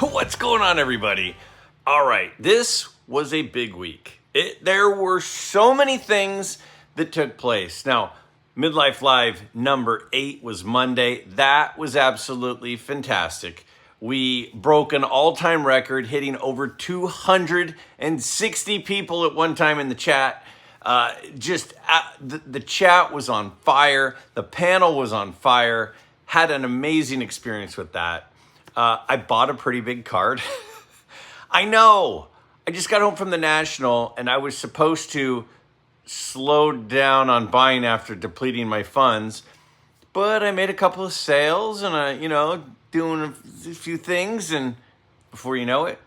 What's going on, everybody? All right, this was a big week. There were so many things that took place. Now, Midlife Live number 8 was Monday. That was absolutely fantastic. We broke an all-time record, hitting over 260 people at one time in the chat. The chat was on fire. The panel was on fire. Had an amazing experience with that. I bought a pretty big card. I know. I just got home from the National, and I was supposed to slow down on buying after depleting my funds. But I made a couple of sales, and doing a few things, and before you know it,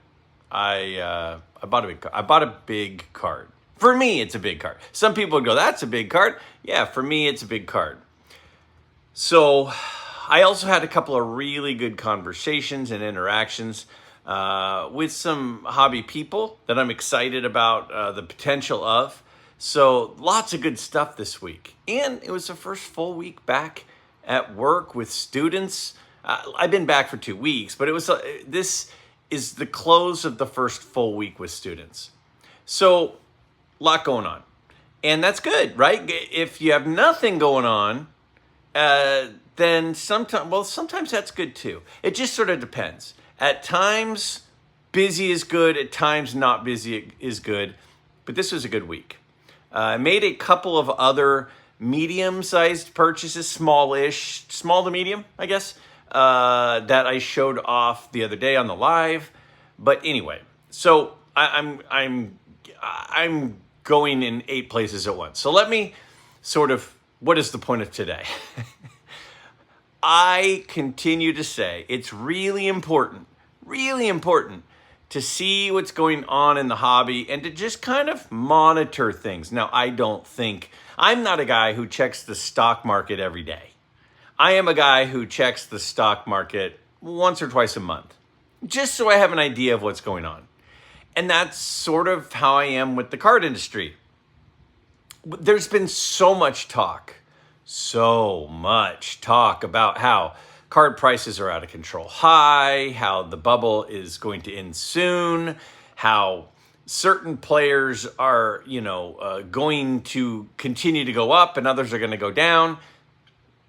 I bought a big card. I bought a big card. For me, it's a big card. Some people would go, "That's a big card." Yeah, for me, it's a big card. So I also had a couple of really good conversations and interactions with some hobby people that I'm excited about the potential of. So lots of good stuff this week. And it was the first full week back at work with students. I've been back for 2 weeks, but this is the close of the first full week with students. So a lot going on. And that's good, right? If you have nothing going on, then sometimes that's good too. It just sort of depends. At times, busy is good. At times, not busy is good. But this was a good week. I made a couple of other medium-sized purchases, small to medium, I guess, that I showed off the other day on the live. But anyway, so I'm going in 8 places at once. So let me what is the point of today? I continue to say it's really important to see what's going on in the hobby and to just kind of monitor things. Now, I'm not a guy who checks the stock market every day. I am a guy who checks the stock market once or twice a month, just so I have an idea of what's going on. And that's sort of how I am with the card industry. There's been so much talk about how card prices are out of control high, how the bubble is going to end soon, how certain players are, going to continue to go up and others are going to go down.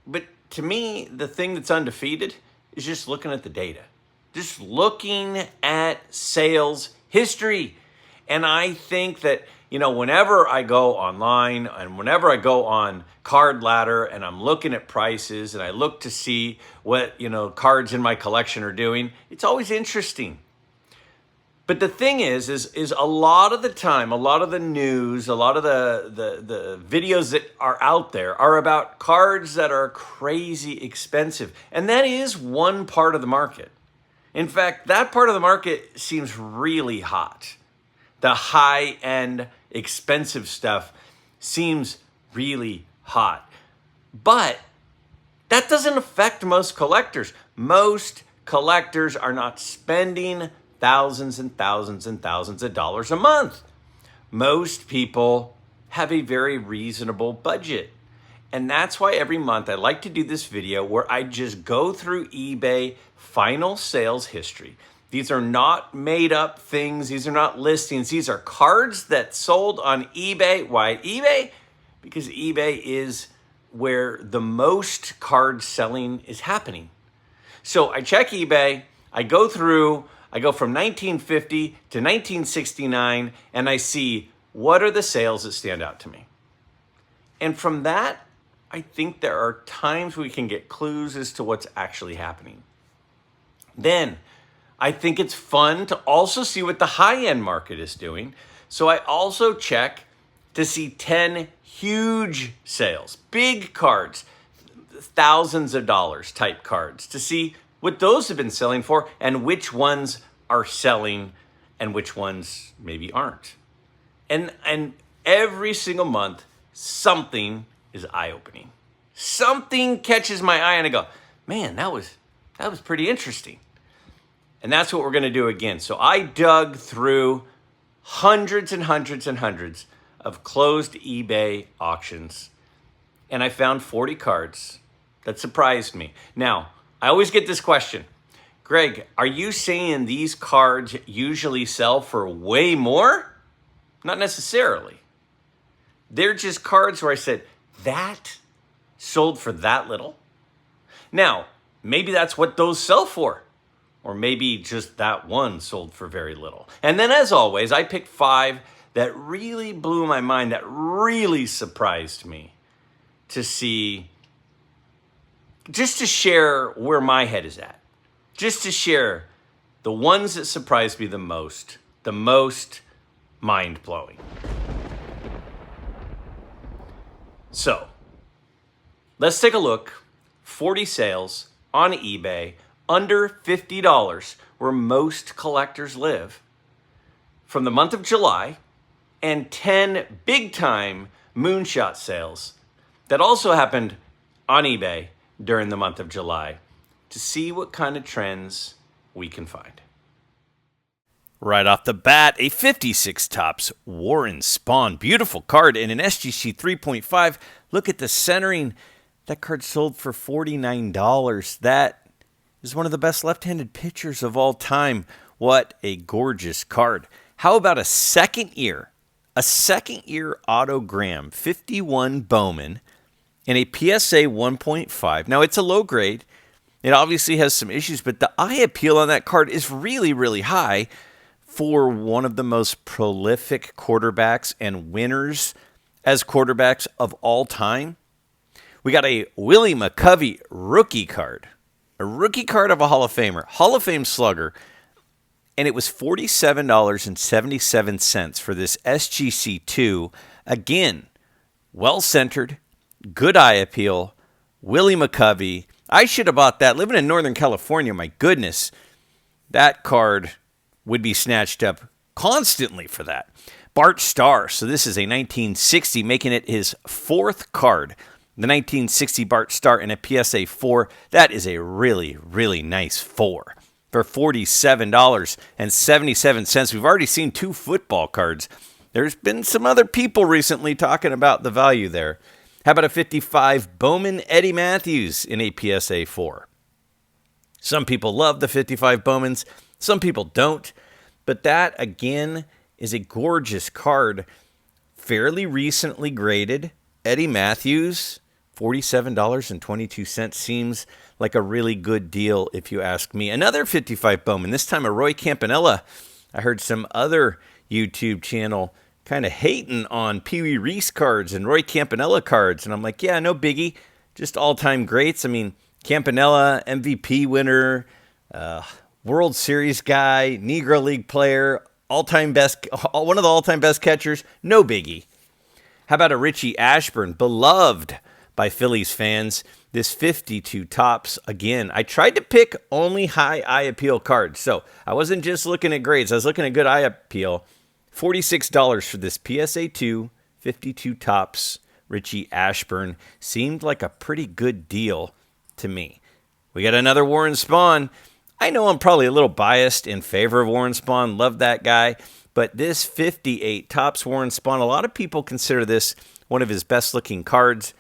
But to me, the thing that's undefeated is just looking at the data, just looking at sales history. And I think that, whenever I go online and whenever I go on Card Ladder and I'm looking at prices and I look to see what, cards in my collection are doing, it's always interesting. But the thing is a lot of the time, a lot of the news, a lot of the videos that are out there are about cards that are crazy expensive. And that is one part of the market. In fact, that part of the market seems really hot. The high-end, expensive stuff seems really hot. But that doesn't affect most collectors. Most collectors are not spending thousands and thousands and thousands of dollars a month. Most people have a very reasonable budget. And that's why every month I like to do this video where I just go through eBay final sales history. These are not made up things. These are not listings. These are cards that sold on eBay. Why eBay? Because eBay is where the most card selling is happening. So I check eBay. I go from 1950 to 1969, and I see what are the sales that stand out to me. And from that, I think there are times we can get clues as to what's actually happening. Then I think it's fun to also see what the high-end market is doing. So I also check to see 10 huge sales, big cards, thousands of dollars type cards, to see what those have been selling for and which ones are selling and which ones maybe aren't. And every single month, something is eye-opening. Something catches my eye and I go, man, that was pretty interesting. And that's what we're going to do again. So I dug through hundreds and hundreds and hundreds of closed eBay auctions, and I found 40 cards that surprised me. Now, I always get this question. Greg, are you saying these cards usually sell for way more? Not necessarily. They're just cards where I said, that sold for that little? Now, maybe that's what those sell for. Or maybe just that one sold for very little. And then as always, I picked 5 that really blew my mind, that really surprised me to see, just to share where my head is at. Just to share the ones that surprised me the most mind-blowing. So, let's take a look. 40 sales on eBay, under $50, where most collectors live, from the month of July, and 10 big-time moonshot sales that also happened on eBay during the month of July, to see what kind of trends we can find. Right off the bat, a 56 Topps Warren Spahn. Beautiful card in an SGC 3.5. Look at the centering. That card sold for $49. That is one of the best left-handed pitchers of all time. What a gorgeous card. How about a second year autogram, 51 Bowman, and a PSA 1.5. Now, it's a low grade. It obviously has some issues, but the eye appeal on that card is really, really high for one of the most prolific quarterbacks and winners as quarterbacks of all time. We got a Willie McCovey rookie card. A rookie card of a Hall of Famer. Hall of Fame slugger. And it was $47.77 for this SGC2. Again, well-centered, good eye appeal. Willie McCovey. I should have bought that. Living in Northern California, my goodness. That card would be snatched up constantly for that. Bart Starr. So this is a 1960, making it his 4th card. The 1960 Bart Starr in a PSA 4. That is a really, really nice 4 for $47.77. We've already seen 2 football cards. There's been some other people recently talking about the value there. How about a 55 Bowman Eddie Matthews in a PSA 4? Some people love the 55 Bowmans. Some people don't. But that, again, is a gorgeous card. Fairly recently graded. Eddie Matthews, $47.22 seems like a really good deal if you ask me. Another 55 Bowman, this time a Roy Campanella. I heard some other YouTube channel kind of hating on Pee Wee Reese cards and Roy Campanella cards. And I'm like, yeah, no biggie. Just all-time greats. I mean, Campanella, MVP winner, World Series guy, Negro League player, all-time best, one of the all-time best catchers. No biggie. How about a Richie Ashburn, beloved by Phillies fans? This 52 Topps, again, I tried to pick only high eye appeal cards. So I wasn't just looking at grades. I was looking at good eye appeal. $46 for this PSA 2, 52 Topps, Richie Ashburn. Seemed like a pretty good deal to me. We got another Warren Spahn. I know I'm probably a little biased in favor of Warren Spahn. Love that guy. But this 58 Topps Warren Spahn, a lot of people consider this one of his best-looking cards.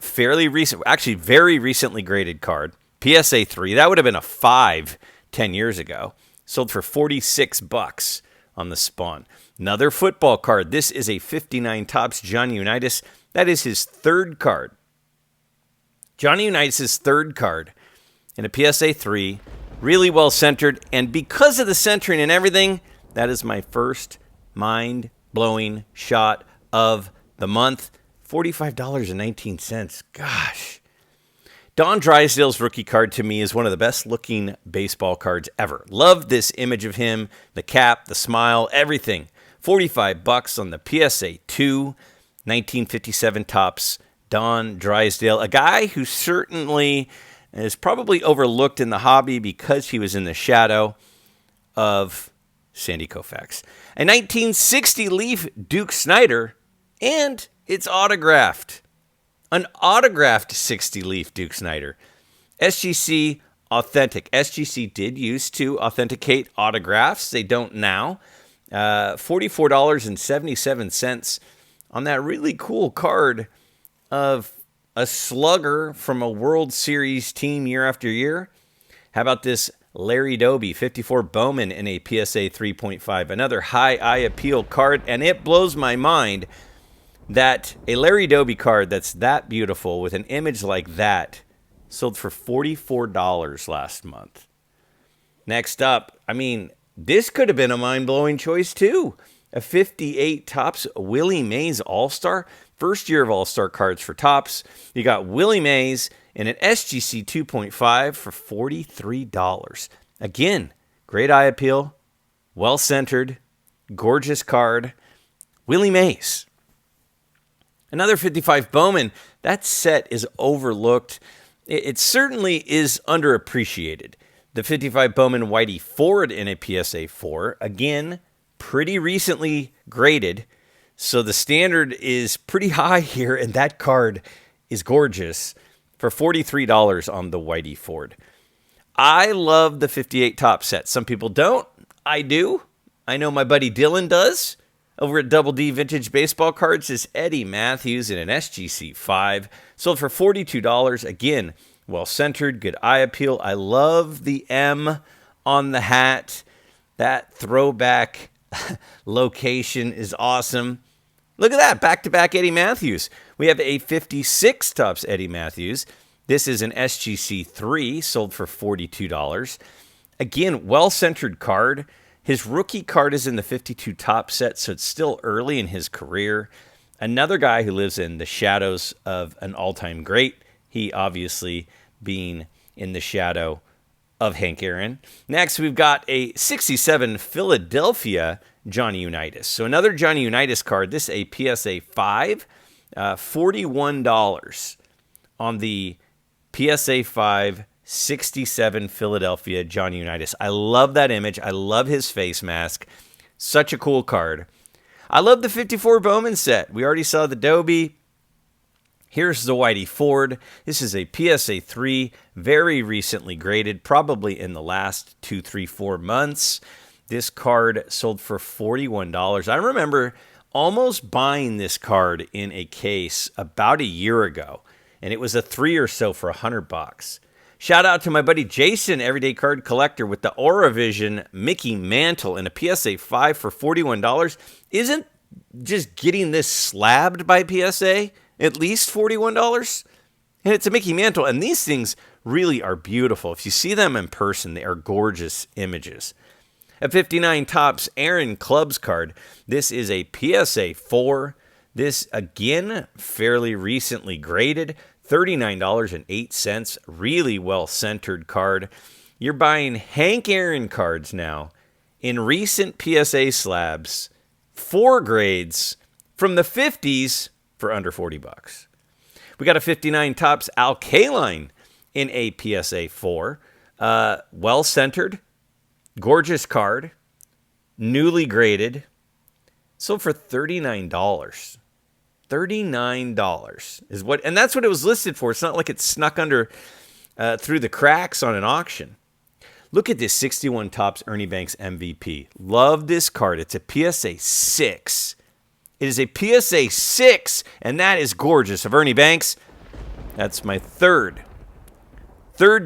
Fairly recent, actually very recently graded card. PSA 3, that would have been a 5 10 years ago. Sold for $46 on the Spahn. Another football card. This is a 59 Topps Johnny Unitas. That is his 3rd card. Johnny Unitas' 3rd card in a PSA 3. Really well centered. And because of the centering and everything, that is my first mind-blowing shot of the month. $45.19. Gosh. Don Drysdale's rookie card to me is one of the best looking baseball cards ever. Love this image of him, the cap, the smile, everything. $45 on the PSA 2, 1957 Topps Don Drysdale, a guy who certainly is probably overlooked in the hobby because he was in the shadow of Sandy Koufax. A 1960 Leaf Duke Snider, and it's autographed. An autographed 60 Leaf Duke Snider. SGC Authentic. SGC did used to authenticate autographs. They don't now. $44.77 on that really cool card of a slugger from a World Series team year after year. How about this Larry Doby, 54 Bowman in a PSA 3.5. Another high eye appeal card, and it blows my mind that a Larry Doby card that's that beautiful with an image like that sold for $44 last month. Next up, this could have been a mind-blowing choice too. A 58 Topps Willie Mays All-Star. First year of All-Star cards for Topps. You got Willie Mays in an SGC 2.5 for $43. Again, great eye appeal, well-centered, gorgeous card. Willie Mays. Another 55 Bowman. That set is overlooked. It certainly is underappreciated. The 55 Bowman Whitey Ford in a PSA 4. Again, pretty recently graded. So the standard is pretty high here, and that card is gorgeous for $43 on the Whitey Ford. I love the 58 Topps set. Some people don't. I do. I know my buddy Dylan does. Over at Double D Vintage Baseball Cards is Eddie Matthews in an SGC 5. Sold for $42. Again, well-centered, good eye appeal. I love the M on the hat. That throwback location is awesome. Look at that, back-to-back Eddie Matthews. We have a 56 Topps Eddie Matthews. This is an SGC 3, sold for $42. Again, well-centered card. His rookie card is in the 52 Topps set, so it's still early in his career. Another guy who lives in the shadows of an all-time great. He obviously being in the shadow of Hank Aaron. Next, we've got a 67 Philadelphia Johnny Unitas. So another Johnny Unitas card. This is a PSA 5, $41 on the PSA 5 67 Philadelphia Johnny Unitas. I love that image. I love his face mask. Such a cool card. I love the 54 Bowman set. We already saw the Doby. Here's the Whitey Ford. This is a PSA 3, very recently graded, probably in the last 2, 3, 4 months. This card sold for $41. I remember almost buying this card in a case about a year ago, and it was a 3 or so for $100. Shout out to my buddy Jason, Everyday Card Collector, with the Auravision Mickey Mantle in a PSA 5 for $41. Isn't just getting this slabbed by PSA at least $41? And it's a Mickey Mantle, and these things really are beautiful. If you see them in person, they are gorgeous images. A 59 Topps Aaron Clubs card. This is a PSA 4. This, again, fairly recently graded. $39.08. Really well-centered card. You're buying Hank Aaron cards now in recent PSA slabs. 4 grades from the 50s for under $40. We got a 59 Topps Alkaline in a PSA 4. Well-centered. Gorgeous card. Newly graded. Sold for $39. $39 is what, and that's what it was listed for. It's not like it snuck under through the cracks on an auction. Look at this 61 Topps Ernie Banks MVP. Love this card. It's a PSA 6. It is a PSA 6, and that is gorgeous. Of Ernie Banks, that's my third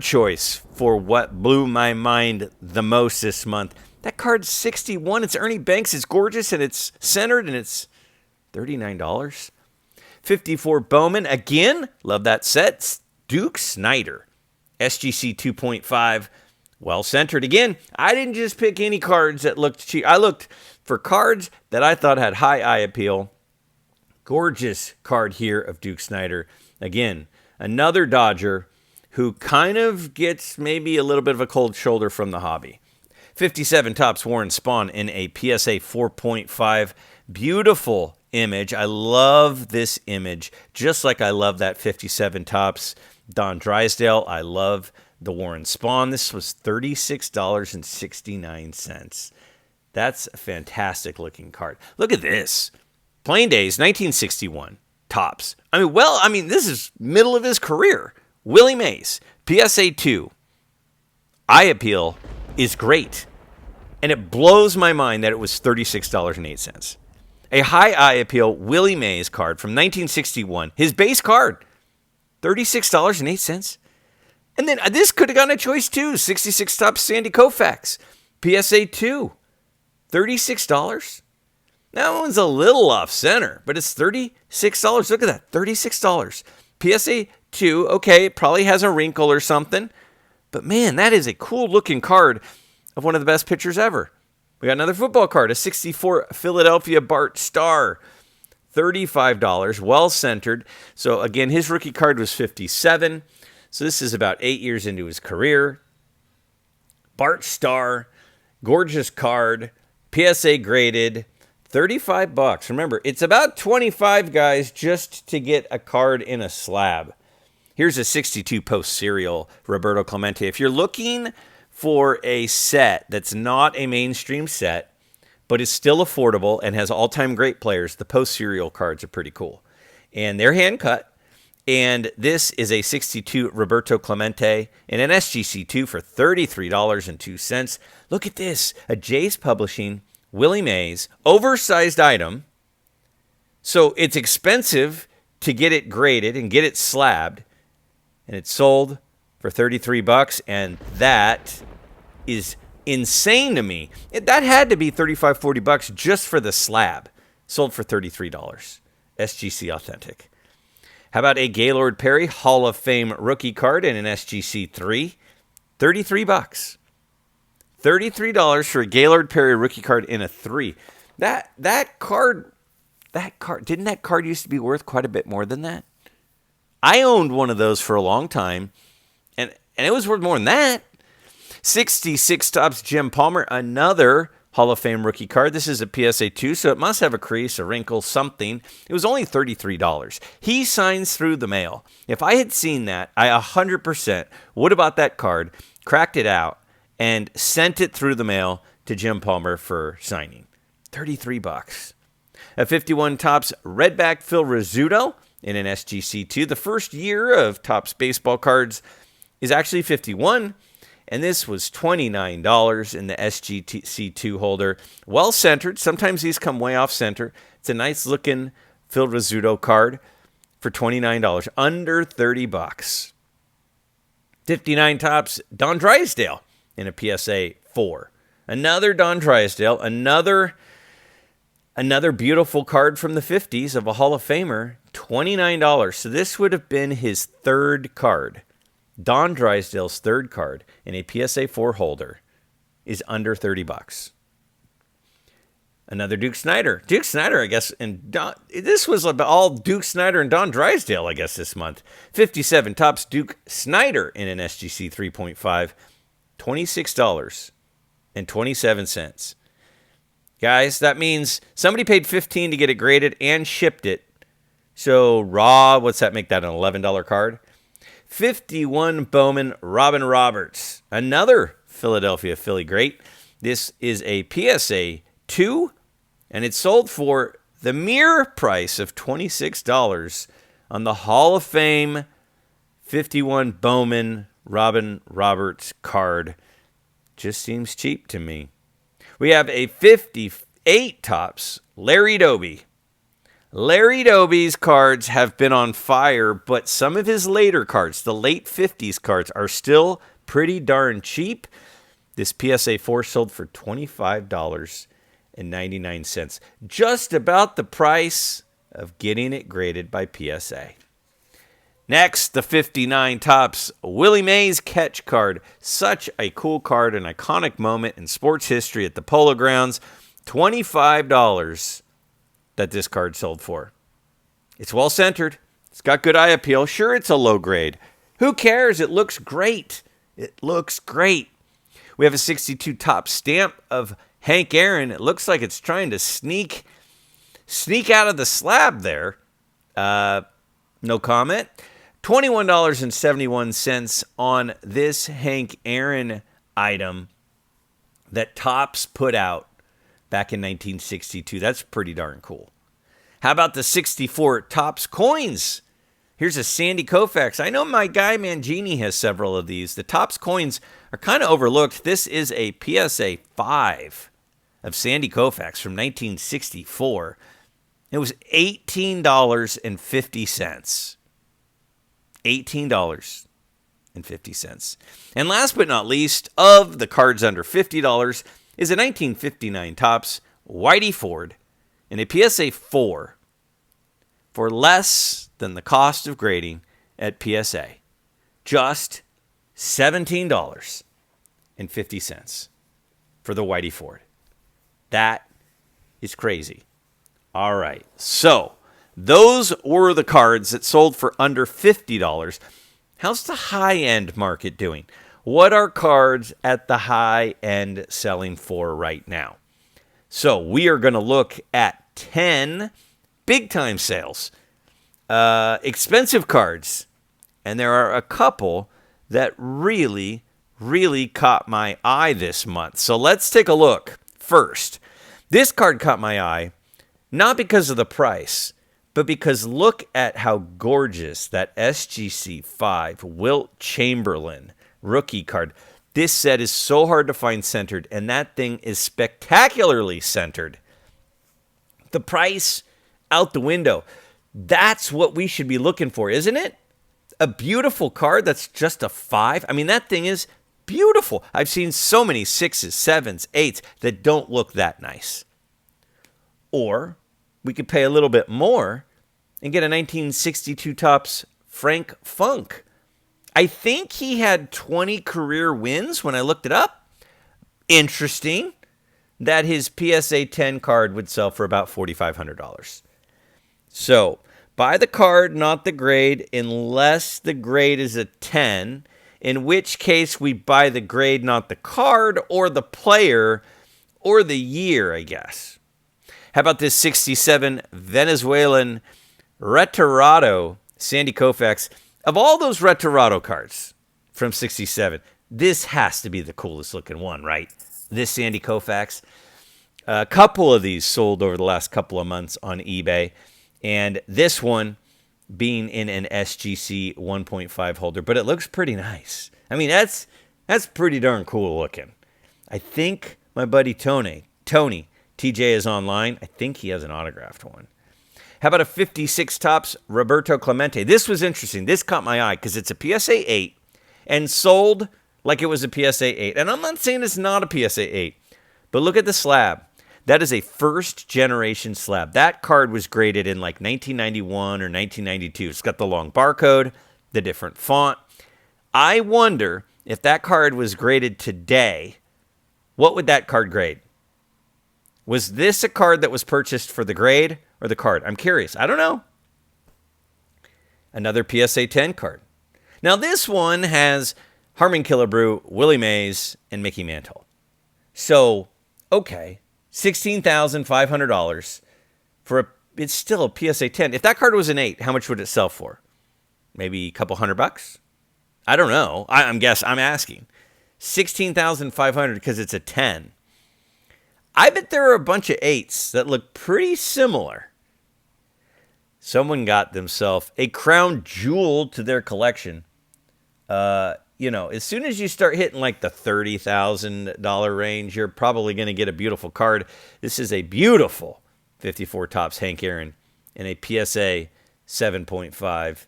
choice for what blew my mind the most this month. That card's 61. It's Ernie Banks. It's gorgeous, and it's centered, and it's $39. 54 Bowman. Again, love that set. Duke Snider. SGC 2.5. Well centered. Again, I didn't just pick any cards that looked cheap. I looked for cards that I thought had high eye appeal. Gorgeous card here of Duke Snider. Again, another Dodger who kind of gets maybe a little bit of a cold shoulder from the hobby. 57 Topps Warren Spahn in a PSA 4.5. Beautiful image. I love this image, just like I love that 57 Topps Don Drysdale. I love the Warren Spahn. This was $36.69. That's a fantastic looking card. Look at this. Plain Days, 1961, Topps. This is middle of his career. Willie Mays, PSA 2. Eye appeal is great. And it blows my mind that it was $36.08. A high eye appeal Willie Mays card from 1961. His base card, $36.08. And then this could have gotten a choice too. 66 Topps Sandy Koufax. PSA 2. $36. That one's a little off center, but it's $36. Look at that. $36. PSA 2. Okay, it probably has a wrinkle or something. But man, that is a cool looking card of one of the best pitchers ever. We got another football card, a 64 Philadelphia Bart Starr. $35, well centered. So again, his rookie card was 57. So this is about 8 years into his career. Bart Starr, gorgeous card, PSA graded, $35. Remember, it's about 25 guys just to get a card in a slab. Here's a 62 post serial Roberto Clemente. If you're looking for a set that's not a mainstream set, but is still affordable and has all-time great players, the post serial cards are pretty cool. And they're hand cut. And this is a 62 Roberto Clemente and an SGC2 for $33.02. Look at this, a Jays Publishing Willie Mays oversized item. So it's expensive to get it graded and get it slabbed. And it's sold for $33, and that is insane to me. That had to be $35-$40 just for the slab. Sold for $33. SGC Authentic. How about a Gaylord Perry Hall of Fame rookie card in an SGC 3? $33. $33 for a Gaylord Perry rookie card in a 3. That card, didn't that card used to be worth quite a bit more than that? I owned one of those for a long time, and it was worth more than that. 66 Topps Jim Palmer, another Hall of Fame rookie card. This is a PSA 2, so it must have a crease, a wrinkle, something. It was only $33. He signs through the mail. If I had seen that, I 100% would have bought that card, cracked it out, and sent it through the mail to Jim Palmer for signing. $33. A 51 Topps Redback Phil Rizzuto in an SGC2. The first year of Topps baseball cards is actually 51. And this was $29 in the SGC2 holder. Well centered. Sometimes these come way off center. It's a nice looking Phil Rizzuto card for $29. Under $30. 59 Topps Don Drysdale in a PSA 4. Another Don Drysdale. Another beautiful card from the 50s of a Hall of Famer. $29. So this would have been his third card. Don Drysdale's third card in a PSA 4 holder is under $30. Another Duke Snider. Duke Snider, I guess, and this was all Duke Snider and Don Drysdale, I guess, this month. 57 Topps Duke Snider in an SGC 3.5. $26.27. Guys, that means somebody paid $15 to get it graded and shipped it. So raw, what's that make that, an $11 card? 51 Bowman Robin Roberts, another Philadelphia Philly great. This is a PSA 2, and it's sold for the mere price of $26 on the Hall of Fame 51 Bowman Robin Roberts card. Just seems cheap to me. We have a 58 Topps Larry Doby. Larry Doby's cards have been on fire, but some of his later cards, the late 50s cards, are still pretty darn cheap. This PSA 4 sold for $25.99. Just about the price of getting it graded by PSA. Next, the 59 Topps Willie Mays catch card. Such a cool card, an iconic moment in sports history at the Polo Grounds. $25 that this card sold for. It's well centered. It's got good eye appeal. Sure, it's a low grade. Who cares? It looks great. It looks great. We have a 62 Topps stamp of Hank Aaron. It looks like it's trying to sneak out of the slab there. No comment. $21.71 on this Hank Aaron item that Topps put out back in 1962. That's pretty darn cool. How about the 64 Topps coins? Here's a Sandy Koufax. I know my guy Mangini has several of these. The Topps coins are kind of overlooked. This is a PSA 5 of Sandy Koufax from 1964. It was $18.50. $18.50. And last but not least, of the cards under $50 is a 1959 Topps Whitey Ford in a PSA 4 for less than the cost of grading at PSA. Just $17.50 for the Whitey Ford. That is crazy. All right. So those were the cards that sold for under $50. How's the high-end market doing? What are cards at the high end selling for right now? So we are going to look at 10 big-time sales, expensive cards, and there are a couple that really, really caught my eye this month. So let's take a look. First, this card caught my eye, not because of the price, but because look at how gorgeous that SGC 5 Wilt Chamberlain rookie card. This set is so hard to find centered, and that thing is spectacularly centered. The price out the window. That's what we should be looking for, isn't it? A beautiful card that's just a 5. I mean, that thing is beautiful. I've seen so many 6s, 7s, 8s that don't look that nice. Or we could pay a little bit more and get a 1962 Topps Frank Funk. I think he had 20 career wins when I looked it up. Interesting that his PSA 10 card would sell for about $4,500. So buy the card, not the grade, unless the grade is a 10, in which case we buy the grade, not the card, or the player, or the year, I guess. How about this 67 Venezuelan Retirado Sandy Koufax? Of all those Retirado cards from 67, this has to be the coolest looking one, right? This Sandy Koufax. A couple of these sold over the last couple of months on eBay. And this one being in an SGC 1.5 holder. But it looks pretty nice. I mean, that's pretty darn cool looking. I think my buddy Tony, TJ is online. I think he has an autographed one. How about a 56 Topps Roberto Clemente? This was interesting. This caught my eye because it's a PSA 8 and sold like it was a PSA 8. And I'm not saying it's not a PSA 8, but look at the slab. That is a first-generation slab. That card was graded in like 1991 or 1992. It's got the long barcode, the different font. I wonder if that card was graded today, what would that card grade? Was this a card that was purchased for the grade or the card? I'm curious. I don't know. Another PSA 10 card. Now, this one has Harmon Killebrew, Willie Mays, and Mickey Mantle. So, okay, $16,500 for it's still a PSA 10. If that card was an 8, how much would it sell for? Maybe a couple $100? I don't know. I'm asking. $16,500 because it's a 10. I bet there are a bunch of 8s that look pretty similar. Someone got themselves a crown jewel to their collection. As soon as you start hitting like the $30,000 range, you're probably going to get a beautiful card. This is a beautiful 54 Topps Hank Aaron in a PSA 7.5.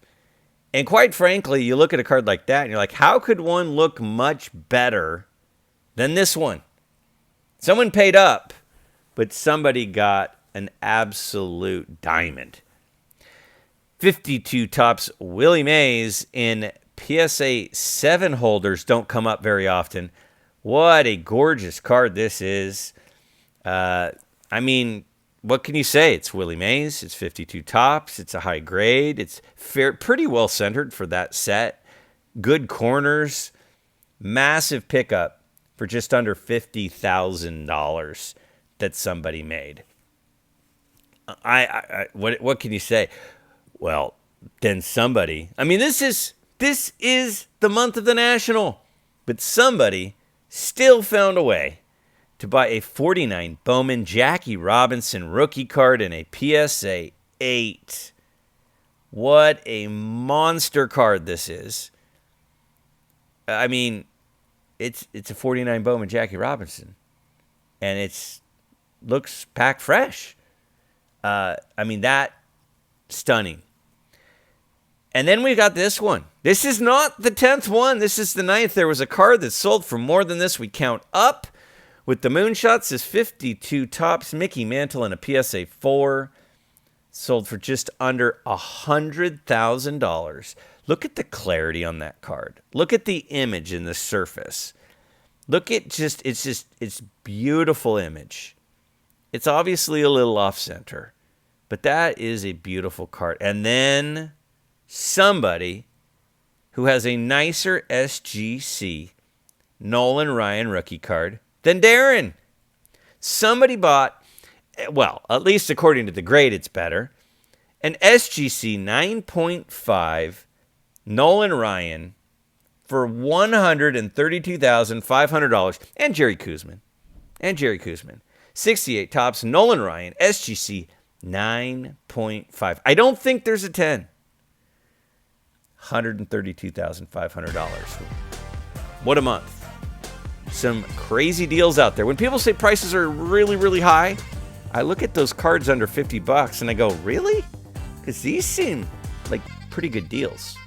And quite frankly, you look at a card like that and you're like, how could one look much better than this one? Someone paid up, but somebody got an absolute diamond. 52 Topps Willie Mays in PSA 7 holders don't come up very often. What a gorgeous card this is. What can you say? It's Willie Mays. It's 52 Topps. It's a high grade. It's pretty well centered for that set. Good corners. Massive pickup for just under $50,000 that somebody made. What can you say? Well, then somebody. This is the month of the National, but somebody still found a way to buy a 49 Bowman Jackie Robinson rookie card in a PSA 8. What a monster card this is. It's a 49 Bowman Jackie Robinson, and it looks packed fresh. That stunning. And then we got this one. This is not the 10th one. This is the 9th. There was a card that sold for more than this. We count up with the moonshots is 52 tops. Mickey Mantle and a PSA 4 sold for just under $100,000. Look at the clarity on that card. Look at the image in the surface. Look at it's beautiful image. It's obviously a little off center, but that is a beautiful card. And then somebody who has a nicer SGC Nolan Ryan rookie card than Darren. Somebody bought, well, at least according to the grade, it's better, an SGC 9.5 Nolan Ryan for $132,500. And Jerry Kuzman. 68 tops, Nolan Ryan, SGC 9.5. I don't think there's a 10. $132,500. What a month. Some crazy deals out there. When people say prices are really, really high, I look at those cards under $50 and I go, really? Because these seem like pretty good deals.